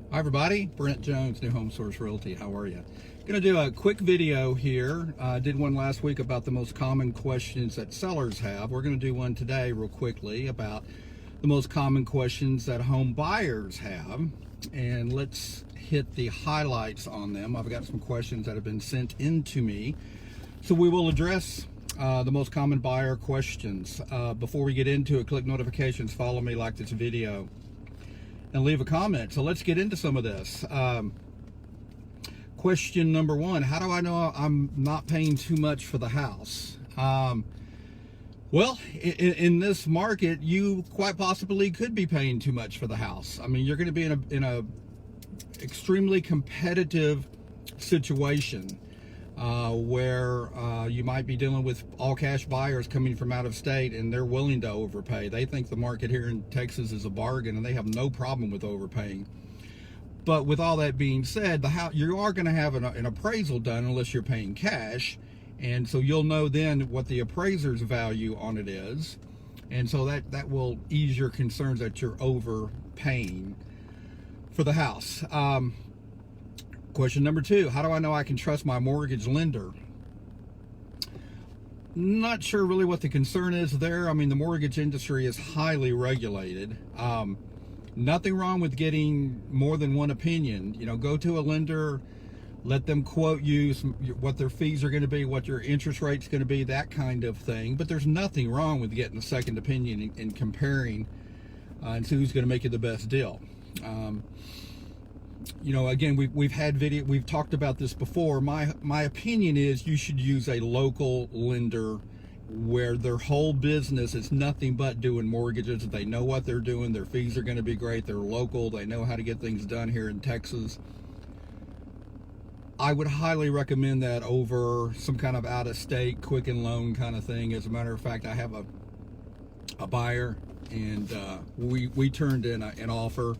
Hi everybody, Brent Jones, New Home Source Realty. How are you? Going to do a quick video here. I did one last week about the most common questions that sellers have. We're going to do one today real quickly about the most common questions that home buyers have. And let's hit the highlights on them. I've got some questions that have been sent in to me. So we will address the most common buyer questions. Before we get into it, click notifications, follow me, like this video, and leave a comment. So let's get into some of this. Question number one, how do I know I'm not paying too much for the house? Well, in this market, you quite possibly could be paying too much for the house. I mean, you're going to be in a extremely competitive situation where you might be dealing with all cash buyers coming from out of state, and they're willing to overpay. They think the market here in Texas is a bargain, and they have no problem with overpaying. But with all that being said, the house, you are going to have an appraisal done unless you're paying cash, and so you'll know then what the appraiser's value on it is, and so that will ease your concerns that you're overpaying for the house. Question number two, how do I know I can trust my mortgage lender? Not sure really what the concern is there. I mean, the mortgage industry is highly regulated. Nothing wrong with getting more than one opinion. You know, go to a lender, let them quote you what their fees are going to be, what your interest rate's going to be, that kind of thing. But there's nothing wrong with getting a second opinion and comparing and see who's going to make you the best deal. You know, again, we've talked about this before. My opinion is you should use a local lender where their whole business is nothing but doing mortgages. They know what they're doing. Their fees are going to be great. They're local. They know how to get things done here in Texas. I would highly recommend that over some kind of out-of-state quicken loan kind of thing. As a matter of fact, I have a buyer, and we turned in an offer,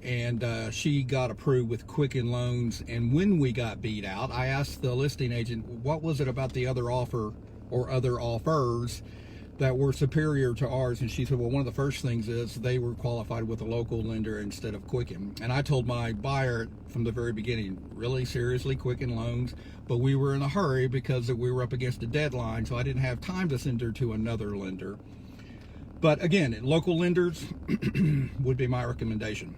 and she got approved with Quicken Loans. And when we got beat out, I asked the listing agent, what was it about the other offer or other offers that were superior to ours? And she said, well, one of the first things is they were qualified with a local lender instead of Quicken. And I told my buyer from the very beginning, really seriously, Quicken Loans, but we were in a hurry because we were up against a deadline, so I didn't have time to send her to another lender. But again, local lenders would be my recommendation.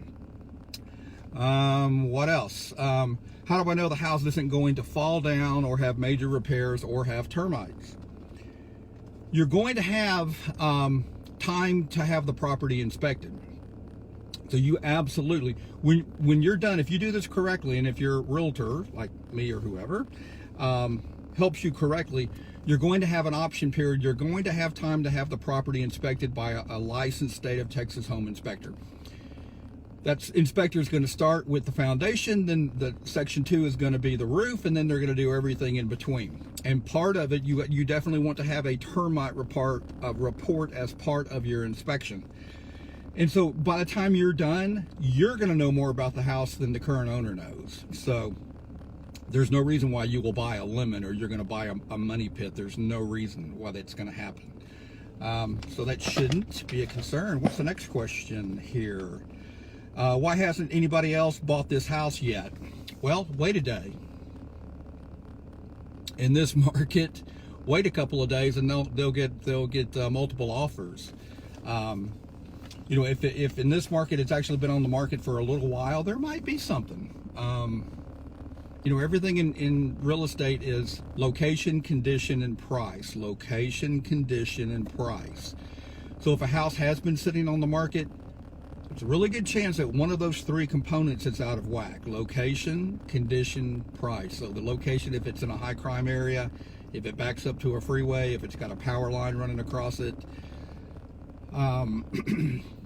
What else? How do I know the house isn't going to fall down or have major repairs or have termites? You're going to have time to have the property inspected. So you absolutely, when you're done, if you do this correctly, and if your realtor, like me or whoever, helps you correctly, you're going to have an option period. You're going to have time to have the property inspected by a licensed state of Texas home inspector. That inspector is going to start with the foundation, then the section 2 is going to be the roof, and then they're going to do everything in between. And part of it, you definitely want to have a termite report as part of your inspection. And so by the time you're done, you're going to know more about the house than the current owner knows. So there's no reason why you will buy a lemon or you're going to buy a money pit. There's no reason why that's going to happen. So that shouldn't be a concern. What's the next question here? Why hasn't anybody else bought this house yet? Well, wait a day. In this market, wait a couple of days and they'll get multiple offers. You know, if in this market it's actually been on the market for a little while, there might be something. You know, everything in real estate is location, condition, and price. Location, condition, and price. So if a house has been sitting on the market, it's a really good chance that one of those three components is out of whack. Location, condition, price. So the location, if it's in a high crime area, if it backs up to a freeway, if it's got a power line running across it.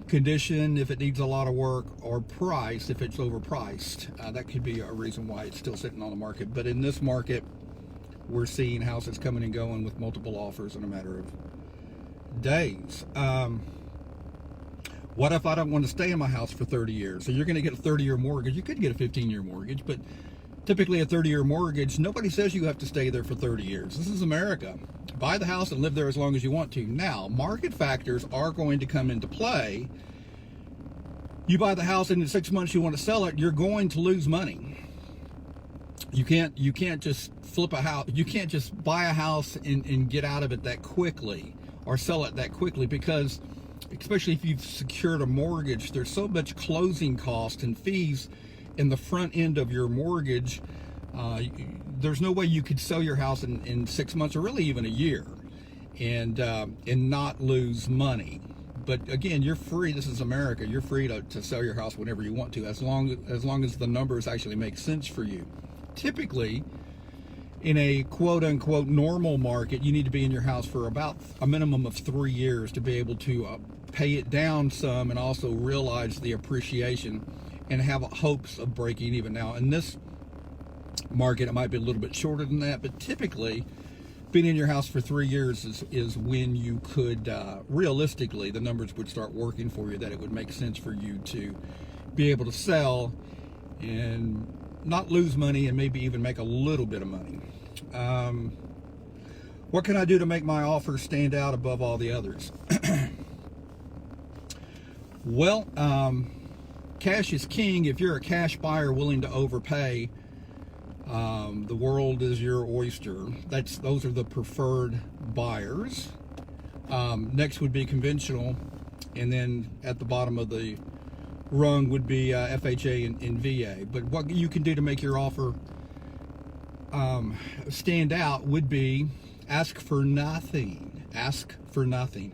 Condition, if it needs a lot of work, or price, if it's overpriced. That could be a reason why it's still sitting on the market. But in this market, we're seeing houses coming and going with multiple offers in a matter of days. What if I don't want to stay in my house for 30 years? So you're going to get a 30-year mortgage. You could get a 15-year mortgage, but typically a 30-year mortgage, nobody says you have to stay there for 30 years. This is America. Buy the house and live there as long as you want to. Now, market factors are going to come into play You buy the house and in 6 months you want to sell it, you're going to lose money. You can't just flip a house. You can't just buy a house and get out of it that quickly or sell it that quickly, because especially if you've secured a mortgage, there's so much closing cost and fees in the front end of your mortgage. There's no way you could sell your house in 6 months or really even a year and not lose money. But again, you're free. This is America. You're free to sell your house whenever you want to, as long as the numbers actually make sense for you. Typically, in a quote-unquote normal market, you need to be in your house for about a minimum of 3 years to be able to pay it down some and also realize the appreciation and have hopes of breaking even. Now, in this market, it might be a little bit shorter than that, but typically, being in your house for 3 years is when you could, realistically, the numbers would start working for you, that it would make sense for you to be able to sell and not lose money and maybe even make a little bit of money. What can I do to make my offer stand out above all the others? Well, cash is king. If you're a cash buyer willing to overpay, the world is your oyster. Those are the preferred buyers. Next would be conventional, and then at the bottom of the rung would be FHA and VA. But what you can do to make your offer stand out would be ask for nothing. Ask for nothing.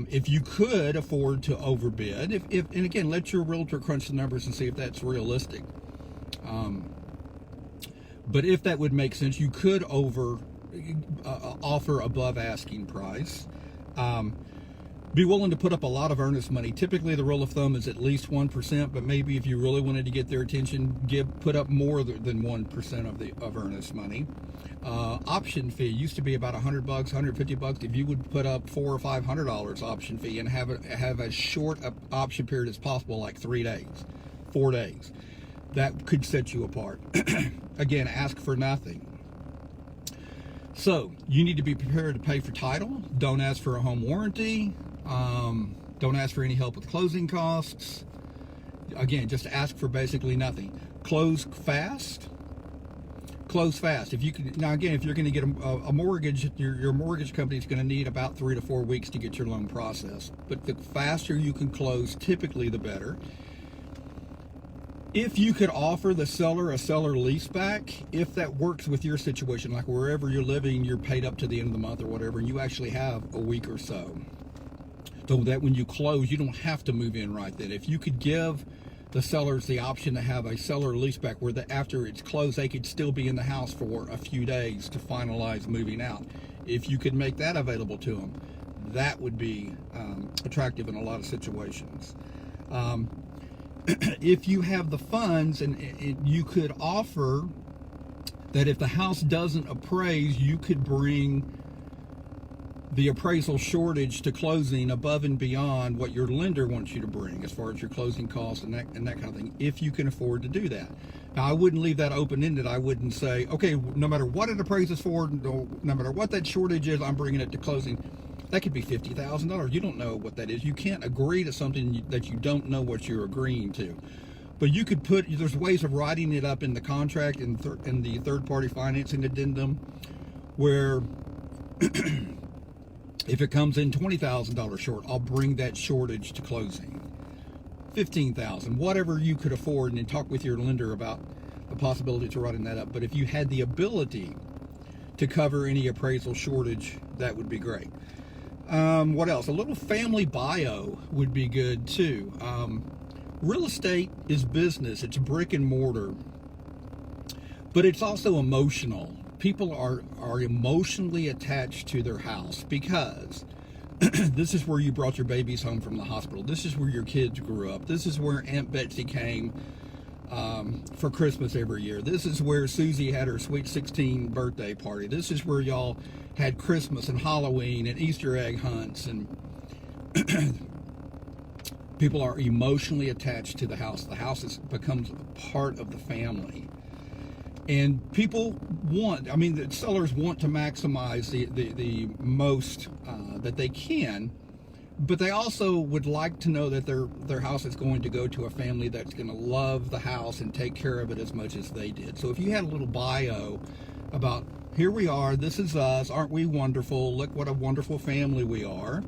If you could afford to overbid, and again, let your realtor crunch the numbers and see if that's realistic. But if that would make sense, you could offer above asking price. Be willing to put up a lot of earnest money. Typically, the rule of thumb is at least 1%, but maybe if you really wanted to get their attention, put up more than 1% of earnest money. Option fee used to be about $100, $150. If you would put up $400 or $500 option fee and have as short a option period as possible, like 3 days, 4 days, that could set you apart. Again, ask for nothing. So you need to be prepared to pay for title. Don't ask for a home warranty. Don't ask for any help with closing costs. Again, just ask for basically nothing. Close fast. Close fast. If you can, now again, if you're going to get a mortgage, your mortgage company is going to need about 3 to 4 weeks to get your loan processed. But the faster you can close, typically the better. If you could offer the seller a seller leaseback, if that works with your situation, like wherever you're living, you're paid up to the end of the month or whatever, and you actually have a week or so that when you close, you don't have to move in right then. If you could give the sellers the option to have a seller leaseback where after it's closed, they could still be in the house for a few days to finalize moving out. If you could make that available to them, that would be attractive in a lot of situations. If you have the funds and you could offer that if the house doesn't appraise, you could bring the appraisal shortage to closing above and beyond what your lender wants you to bring as far as your closing costs and that kind of thing, if you can afford to do that. Now, I wouldn't leave that open-ended. I wouldn't say, okay, no matter what it appraises for, no matter what that shortage is, I'm bringing it to closing. That could be $50,000. You don't know what that is. You can't agree to something that you don't know what you're agreeing to. But you could there's ways of writing it up in the contract in the third-party financing addendum where if it comes in $20,000 short, I'll bring that shortage to closing. $15,000, whatever you could afford, and then talk with your lender about the possibility to writing that up. But if you had the ability to cover any appraisal shortage, that would be great. What else? A little family bio would be good too. Real estate is business. It's brick and mortar, but it's also emotional. People are emotionally attached to their house because this is where you brought your babies home from the hospital. This is where your kids grew up. This is where Aunt Betsy came for Christmas every year. This is where Susie had her sweet 16 birthday party. This is where y'all had Christmas and Halloween and Easter egg hunts, and people are emotionally attached to the house. The house becomes a part of the family. And people the sellers want to maximize the most that they can but they also would like to know that their house is going to go to a family that's going to love the house and take care of it as much as they did. So if you had a little bio about, here we are, this is us, aren't we wonderful, look what a wonderful family we are,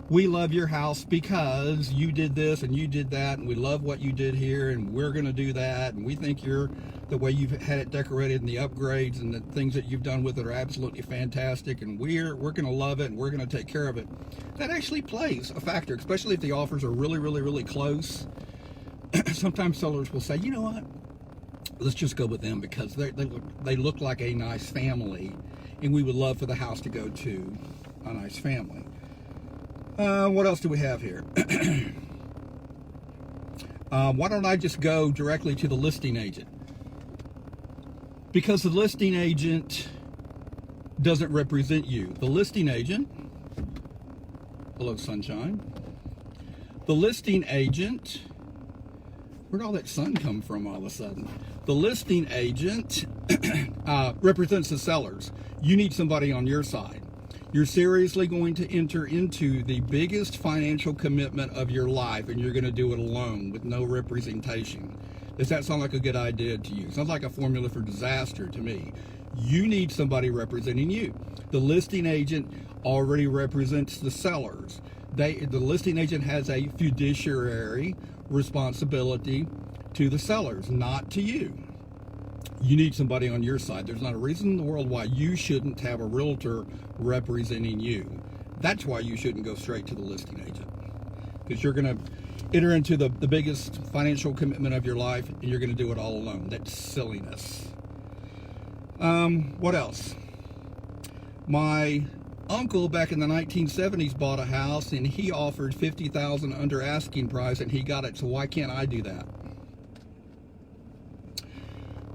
we love your house because you did this and you did that, and we love what you did here, and we're going to do that, and we think the way you've had it decorated and the upgrades and the things that you've done with it are absolutely fantastic, and we're going to love it and we're going to take care of it. That actually plays a factor, especially if the offers are really, really, really close. Sometimes sellers will say, you know what, let's just go with them because they look like a nice family, and we would love for the house to go to a nice family. What else do we have here? Why don't I just go directly to the listing agent? Because the listing agent doesn't represent you. The listing agent, hello sunshine. The listing agent, where'd all that sun come from all of a sudden? The listing agent represents the sellers. You need somebody on your side. You're seriously going to enter into the biggest financial commitment of your life, and you're going to do it alone with no representation. Does that sound like a good idea to you? Sounds like a formula for disaster to me. You need somebody representing you. The listing agent already represents the sellers. The listing agent has a fiduciary responsibility to the sellers, not to you. You need somebody on your side. There's not a reason in the world why you shouldn't have a realtor representing you. That's why you shouldn't go straight to the listing agent, because you're going to enter into the biggest financial commitment of your life, and you're going to do it all alone. That's silliness. What else? My uncle back in the 1970s bought a house, and he offered $50,000 under asking price, and he got it. So why can't I do that?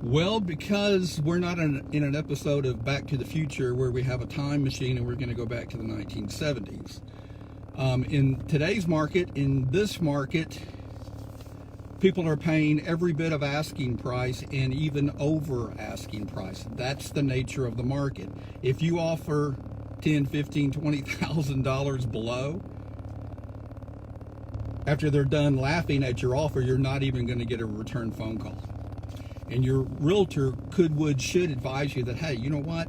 Well, because we're not in an episode of Back to the Future where we have a time machine and we're going to go back to the 1970s. In today's market, in this market, people are paying every bit of asking price and even over asking price. That's the nature of the market. If you offer $10,000, $15,000, $20,000 below, after they're done laughing at your offer, you're not even going to get a return phone call. And your realtor should advise you that, hey, you know what?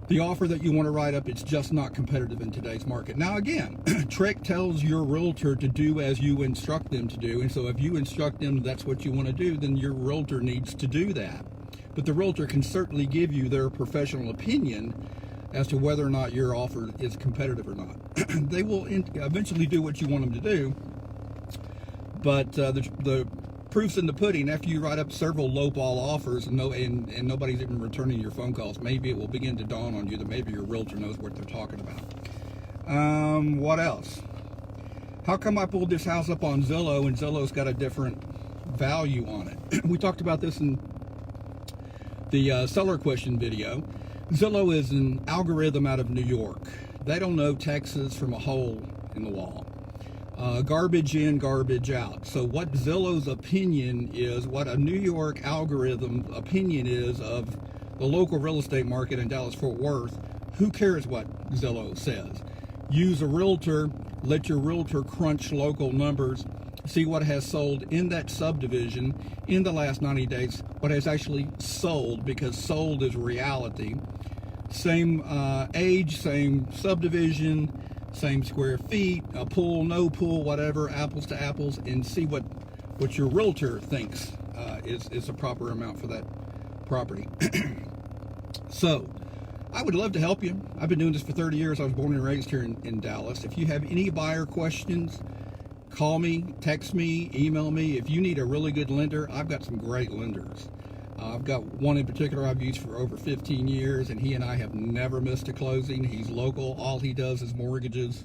The offer that you want to write up, it's just not competitive in today's market. Now, again, Trek tells your realtor to do as you instruct them to do. And so if you instruct them that's what you want to do, then your realtor needs to do that. But the realtor can certainly give you their professional opinion as to whether or not your offer is competitive or not. They will eventually do what you want them to do. But the proof's in the pudding. After you write up several lowball offers and nobody's even returning your phone calls, maybe it will begin to dawn on you that maybe your realtor knows what they're talking about. What else? How come I pulled this house up on Zillow and Zillow's got a different value on it? We talked about this in the seller question video. Zillow is an algorithm out of New York. They don't know Texas from a hole in the wall. Garbage in, garbage out. So what Zillow's opinion is, what a New York algorithm opinion is of the local real estate market in Dallas-Fort Worth, who cares what Zillow says? Use a realtor, let your realtor crunch local numbers, see what has sold in that subdivision in the last 90 days, what has actually sold, because sold is reality. Same age, same subdivision, same square feet, a pool, no pool, whatever, apples to apples, and see what your realtor thinks is a proper amount for that property. So, I would love to help you. I've been doing this for 30 years. I was born and raised here in Dallas. If you have any buyer questions, call me, text me, email me. If you need a really good lender, I've got some great lenders. I've got one in particular I've used for over 15 years, and he and I have never missed a closing. He's local. All he does is mortgages.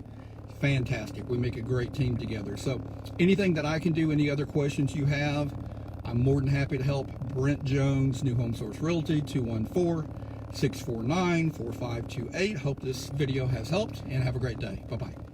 Fantastic. We make a great team together. So anything that I can do, any other questions you have, I'm more than happy to help. Brent Jones, New Home Source Realty, 214-649-4528. Hope this video has helped, and have a great day. Bye-bye.